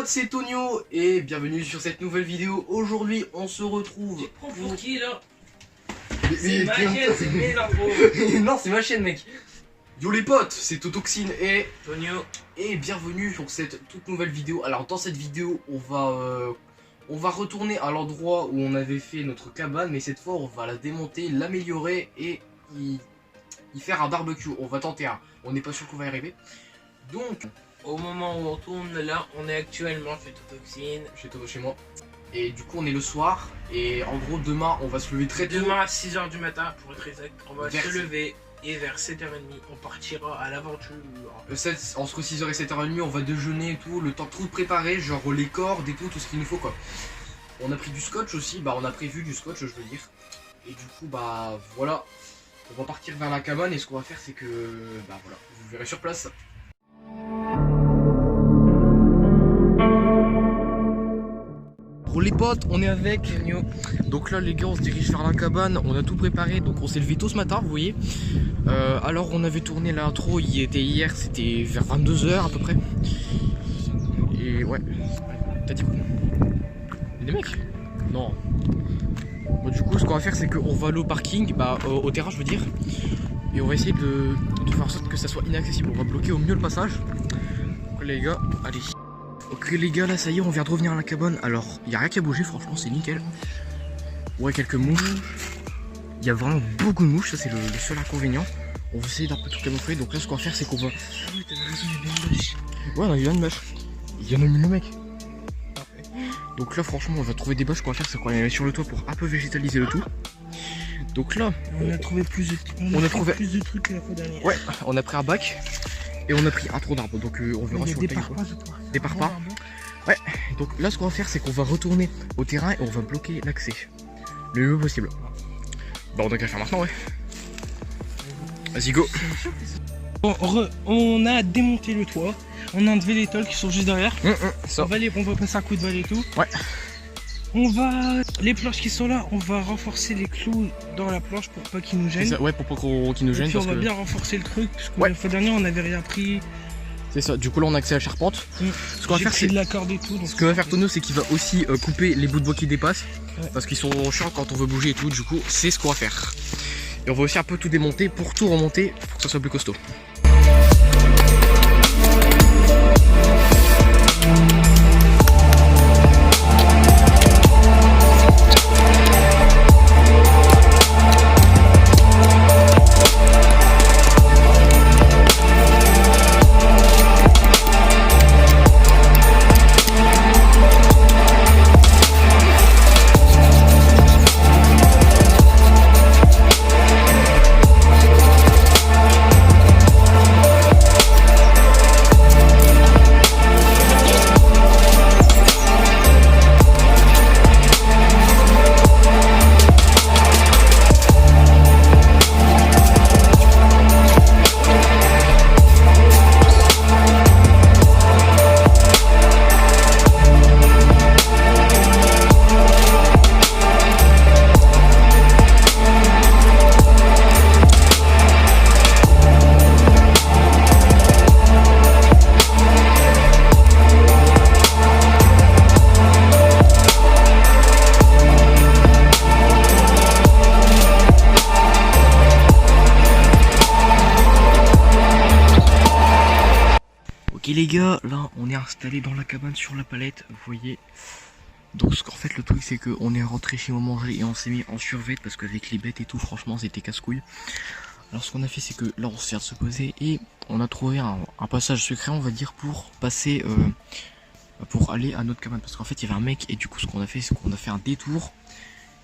potes, c'est Tonio et bienvenue sur cette nouvelle vidéo. Aujourd'hui, on se retrouve pour qui là? C'est ma chaîne, c'est mes infos. Non, c'est ma chaîne, mec. Yo les potes, c'est Totoxine et Tonio. Et bienvenue sur cette toute nouvelle vidéo. Alors dans cette vidéo, on va retourner à l'endroit où on avait fait notre cabane, mais cette fois, on va la démonter, l'améliorer et y faire un barbecue. On va tenter un. On n'est pas sûr qu'on va y arriver. Donc, au moment où on tourne, là, on est actuellement chez Totoxine. Chez moi. Et du coup, on est le soir. Et en gros, demain, on va se lever très tôt. Demain à 6h du matin, pour être exact, on va se lever. Et vers 7h30, on partira à l'aventure. Entre 6h et 7h30, on va déjeuner et tout. Le temps de tout préparer, genre les cordes et tout ce qu'il nous faut, quoi. On a pris du scotch aussi. Bah, on a prévu du scotch, je veux dire. Et du coup, bah, voilà. On va partir vers la cabane. Et ce qu'on va faire, c'est que... Bah, voilà. Vous verrez sur place. Les potes, on est avec Tonio. Donc là les gars, on se dirige vers la cabane. On a tout préparé, donc on s'est levé tôt ce matin, vous voyez. Alors on avait tourné l'intro, il était hier, c'était vers 22h à peu près. Et ouais, t'as dit quoi? Des mecs? Non. Bon, du coup ce qu'on va faire, c'est qu'on va aller au parking, bah au terrain je veux dire. Et on va essayer de faire en sorte que ça soit inaccessible. On va bloquer au mieux le passage. Donc les gars, allez. Ok les gars, là ça y est, on vient de revenir à la cabane. Alors, il n'y a rien qu'à bouger, franchement c'est nickel. Ouais, quelques mouches. Il y a vraiment beaucoup de mouches, ça c'est le seul inconvénient. On va essayer d'un peu tout camoufler. Donc là ce qu'on va faire, c'est qu'on va... Ouais, on a vu une bâche. Il y en a mis le mec. Donc là franchement on va trouver des bâches. Ce qu'on va faire, c'est qu'on va les mettre sur le toit pour un peu végétaliser le tout. Donc là, on a trouvé plus de trucs que la fois dernière. Ouais, on a pris un bac. Et on a pris un tronc d'arbre, donc on verra sur le taille. Des parpaings. Ouais, donc là ce qu'on va faire, c'est qu'on va retourner au terrain et on va bloquer l'accès le mieux possible. Bah on a qu'à faire maintenant, ouais. Vas-y, go. Bon, on a démonté le toit, on a enlevé les tôles qui sont juste derrière. On va passer un coup de balle et tout. Ouais. Les planches qui sont là, on va renforcer les clous dans la planche pour pas qu'ils nous gênent. Ça, ouais, pour pas qu'ils nous gênent. Et puis on va bien renforcer le truc, parce que la fois dernière on avait rien pris. C'est ça, du coup là on a accès à la charpente. Ce qu'on va faire, c'est de la corde et tout. Ce que va faire Tonio, c'est qu'il va aussi couper les bouts de bois qui dépassent. Ouais. Parce qu'ils sont chiants quand on veut bouger et tout, du coup c'est ce qu'on va faire. Et on va aussi un peu tout démonter pour tout remonter, pour que ça soit plus costaud. Ok les gars, là on est installé dans la cabane sur la palette, vous voyez. Donc en fait le truc c'est qu'on est rentré chez moi manger et on s'est mis en survêt parce qu'avec les bêtes et tout franchement c'était casse-couille. Alors ce qu'on a fait c'est que là on se vient de se poser et on a trouvé un passage secret on va dire pour passer, pour aller à notre cabane. Parce qu'en fait il y avait un mec et du coup ce qu'on a fait c'est qu'on a fait un détour.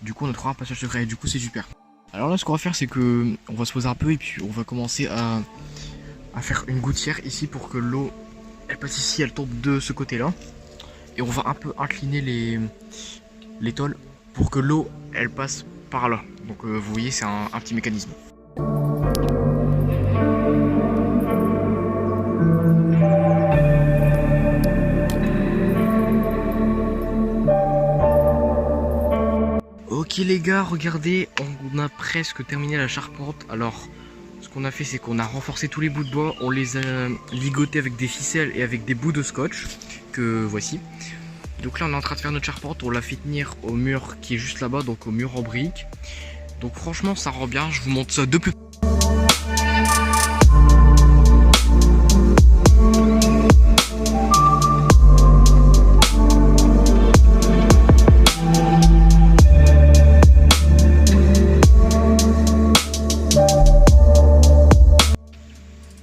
Du coup on a trouvé un passage secret et du coup c'est super. Alors là ce qu'on va faire c'est que on va se poser un peu et puis on va commencer à faire une gouttière ici pour que l'eau elle passe ici, elle tombe de ce côté là et on va un peu incliner les tôles pour que l'eau elle passe par là. Donc vous voyez c'est un petit mécanisme. Ok les gars, regardez, on a presque terminé la charpente. Alors qu'on a fait, c'est qu'on a renforcé tous les bouts de bois, on les a ligotés avec des ficelles et avec des bouts de scotch, que voici. Donc là on est en train de faire notre charpente, on l'a fait tenir au mur qui est juste là-bas, donc au mur en briques. Donc franchement ça rend bien, je vous montre ça de plus.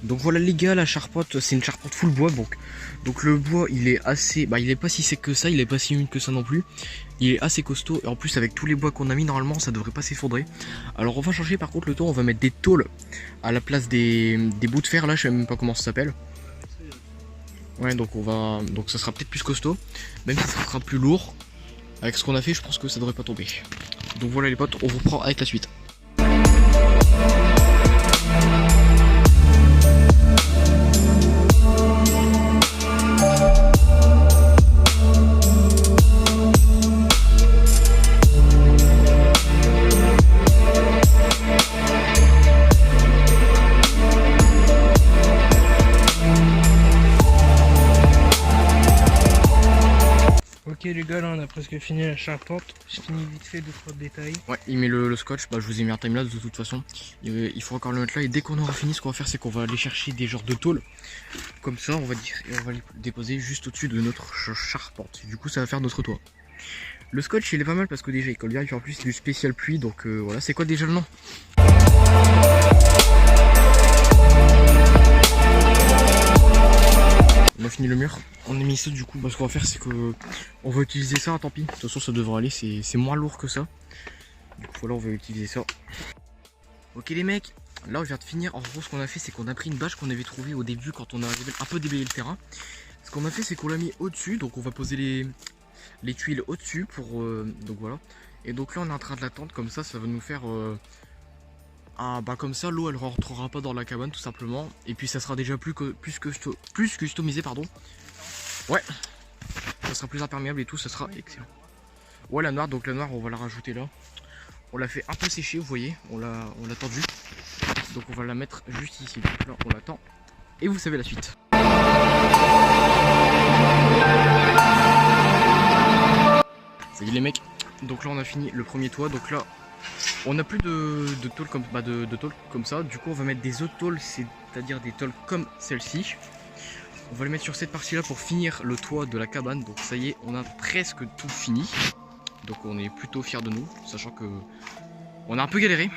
Donc voilà les gars, la charpente c'est une charpente full bois, donc le bois il est assez, il est pas si sec que ça, il est pas si humide que ça non plus. Il est assez costaud et en plus avec tous les bois qu'on a mis normalement ça devrait pas s'effondrer. Alors on va changer par contre le toit, on va mettre des tôles à la place des bouts de fer là, je sais même pas comment ça s'appelle. Ouais donc ça sera peut-être plus costaud, même si ça sera plus lourd. Avec ce qu'on a fait je pense que ça devrait pas tomber. Donc voilà les potes, on vous reprend avec la suite. Ok les gars, là on a presque fini la charpente. Je finis vite fait 2-3 détails. Ouais, il met le scotch, je vous ai mis un timelapse de toute façon. Il faut encore le mettre là et dès qu'on aura fini, ce qu'on va faire c'est qu'on va aller chercher des genres de tôles. Comme ça on va dire, et on va les déposer juste au-dessus de notre charpente. Du coup ça va faire notre toit. Le scotch il est pas mal parce que déjà il colle bien et puis en plus c'est du spécial pluie, donc voilà. C'est quoi déjà le nom? On a fini le mur, on a mis ça du coup, ce qu'on va faire c'est que on va utiliser ça, tant pis, de toute façon ça devrait aller, c'est moins lourd que ça. Du coup voilà, on va utiliser ça. Ok les mecs, là on vient de finir, en gros ce qu'on a fait c'est qu'on a pris une bâche qu'on avait trouvée au début quand on a un peu déblayé le terrain. Ce qu'on a fait c'est qu'on l'a mis au-dessus, donc on va poser les tuiles au-dessus pour, donc voilà. Et donc là on est en train de l'attendre, comme ça va nous faire... comme ça l'eau elle rentrera pas dans la cabane tout simplement. Et puis ça sera déjà plus customisé pardon. Ouais, ça sera plus imperméable et tout, ça sera excellent. Ouais la noire, donc la noire on va la rajouter là. On l'a fait un peu sécher, vous voyez, on l'a tendu. Donc on va la mettre juste ici, donc là on l'attend. Et vous savez la suite. Ça y est les mecs, donc là on a fini le premier toit, donc là on n'a plus de tôle comme, de tôle comme ça, du coup on va mettre des autres tôles, c'est-à-dire des tôles comme celle-ci. On va les mettre sur cette partie-là pour finir le toit de la cabane, donc ça y est, on a presque tout fini. Donc on est plutôt fiers de nous, sachant que on a un peu galéré.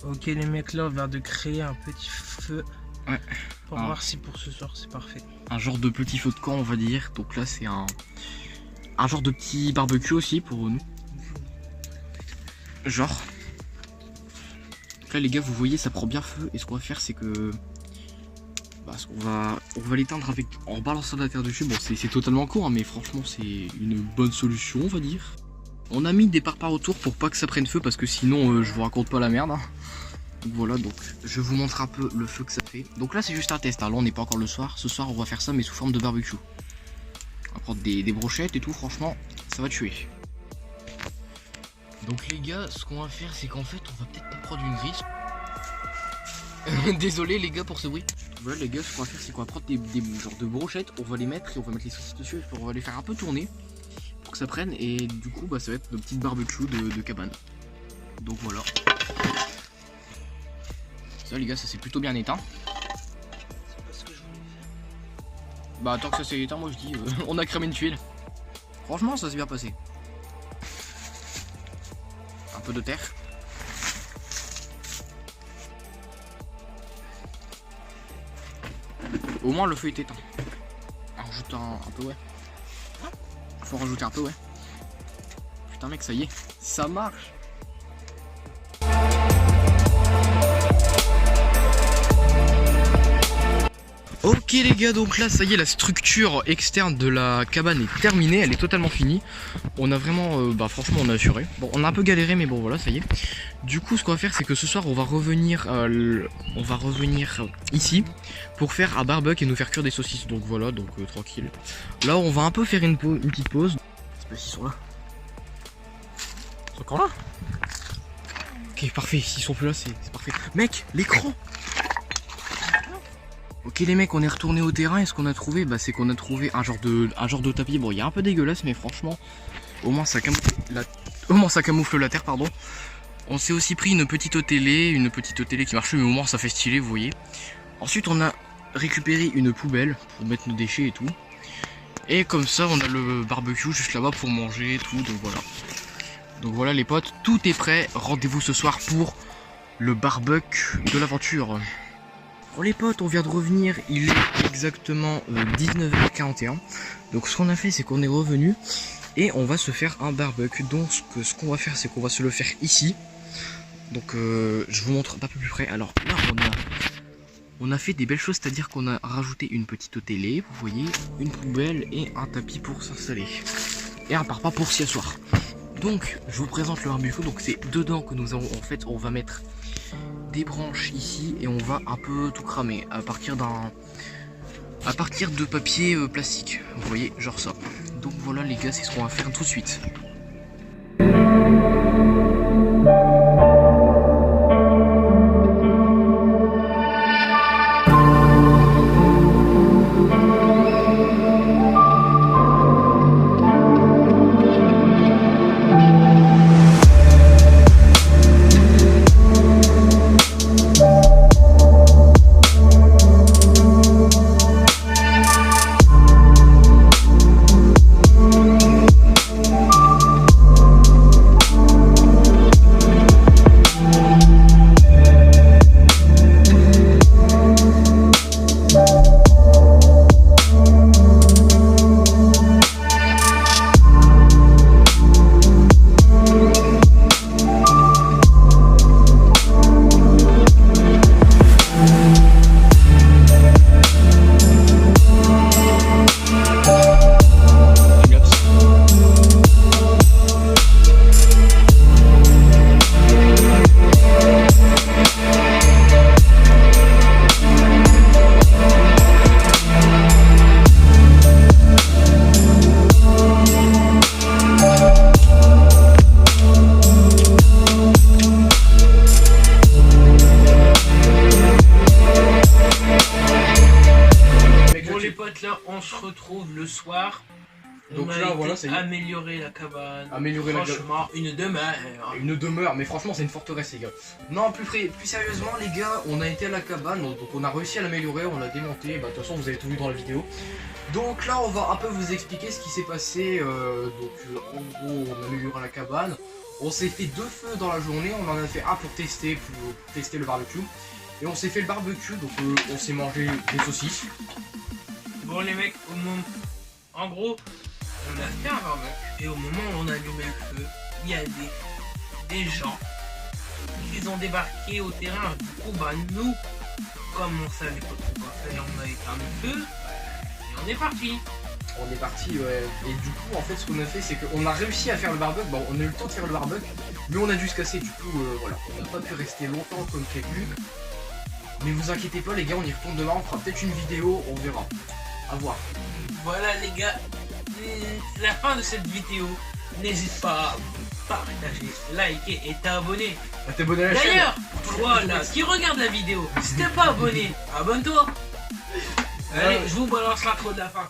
Ok les mecs, là on vient de créer un petit feu. Ouais. Pour voir si pour ce soir c'est parfait. Un genre de petit feu de camp on va dire. Donc là c'est un genre de petit barbecue aussi pour nous. Genre. Donc là les gars vous voyez ça prend bien feu. Et ce qu'on va faire c'est que on va l'éteindre en balançant de la terre dessus. Bon c'est totalement court hein, mais franchement c'est une bonne solution on va dire. On a mis des parpaings autour pour pas que ça prenne feu parce que sinon je vous raconte pas la merde hein. Donc voilà, donc je vous montre un peu le feu que ça fait. Donc là c'est juste un test, hein. Là on n'est pas encore le soir. Ce soir on va faire ça mais sous forme de barbecue. On va prendre des brochettes et tout, franchement ça va tuer. Donc les gars, ce qu'on va faire c'est qu'en fait on va peut-être pas prendre une grille. Désolé les gars pour ce bruit. Voilà les gars, ce qu'on va faire c'est qu'on va prendre des genres de brochettes. On va les mettre et on va mettre les saucisses dessus. On va les faire un peu tourner pour que ça prenne. Et du coup ça va être nos petites barbecues de cabane. Donc voilà. Ça les gars, ça c'est plutôt bien éteint. C'est pas ce que je voulais faire. Tant que ça c'est éteint, moi je dis on a cramé une tuile. Franchement ça s'est bien passé. peu de terre. Au moins le feu est éteint. Rajoute un peu, ouais. Faut rajouter un peu, ouais. Putain mec, ça y est, ça marche. Ok les gars, donc là ça y est, la structure externe de la cabane est terminée, elle est totalement finie. On a vraiment, franchement on a assuré. Bon, on a un peu galéré mais bon voilà, ça y est. Du coup ce qu'on va faire c'est que ce soir on va revenir ici pour faire un barbecue et nous faire cuire des saucisses. Donc voilà, donc tranquille. Là on va un peu faire une petite pause. C'est pas s'ils sont là. Ils sont encore là? Ok parfait, s'ils sont plus là c'est parfait. Mec, l'écran! Ok les mecs, on est retourné au terrain et ce qu'on a trouvé, c'est qu'on a trouvé un genre de tapis. Bon, il est un peu dégueulasse mais franchement, au moins ça camoufle la terre, pardon. On s'est aussi pris une petite télé qui marche mais au moins ça fait stylé, vous voyez. Ensuite on a récupéré une poubelle pour mettre nos déchets et tout. Et comme ça on a le barbecue juste là-bas pour manger et tout, donc voilà. Donc voilà les potes, tout est prêt, rendez-vous ce soir pour le barbecue de l'aventure. Bon les potes, on vient de revenir, il est exactement 19h41. Donc ce qu'on a fait c'est qu'on est revenu et on va se faire un barbecue. Donc ce qu'on va faire c'est qu'on va se le faire ici. Donc je vous montre un peu plus près. Alors là on a fait des belles choses, c'est-à-dire qu'on a rajouté une petite télé, vous voyez, une poubelle et un tapis pour s'installer. Et un parpaing pour s'y asseoir. Donc je vous présente le barbecue, donc c'est dedans que nous avons, en fait on va mettre des branches ici et on va un peu tout cramer à partir de papier plastique, vous voyez, genre ça. Donc voilà les gars, c'est ce qu'on va faire tout de suite. On se retrouve le soir. Donc là voilà, c'est améliorer la cabane. Franchement, une demeure. Une demeure, mais franchement c'est une forteresse les gars. Non, plus sérieusement les gars, on a été à la cabane, donc on a réussi à l'améliorer, on l'a démonté. De toute façon vous avez tout vu dans la vidéo. Donc là on va un peu vous expliquer ce qui s'est passé. En gros on a amélioré la cabane. On s'est fait 2 feux dans la journée, on en a fait un pour tester le barbecue. Et on s'est fait le barbecue, donc on s'est mangé des saucisses. Bon les mecs, en gros, on a fait un barbecue et au moment où on a allumé le feu, il y a des gens qui ont débarqué au terrain. Du coup, nous, comme on savait pas trop quoi faire, on a éteint le feu et on est parti. On est parti, ouais. Et du coup, en fait, ce qu'on a fait, c'est qu'on a réussi à faire le barbecue. Bon, on a eu le temps de faire le barbecue, mais on a dû se casser. Du coup, voilà, on n'a pas pu rester longtemps comme prévu. Mais vous inquiétez pas, les gars, on y retourne demain. On fera peut-être une vidéo, on verra. À voir. Voilà les gars, c'est la fin de cette vidéo. N'hésite pas à partager, liker et t'abonner. T'abonner à la chaîne. D'ailleurs, toi là qui regarde la vidéo, si t'es pas abonné, abonne-toi. Allez, je vous balance l'intro de la fin.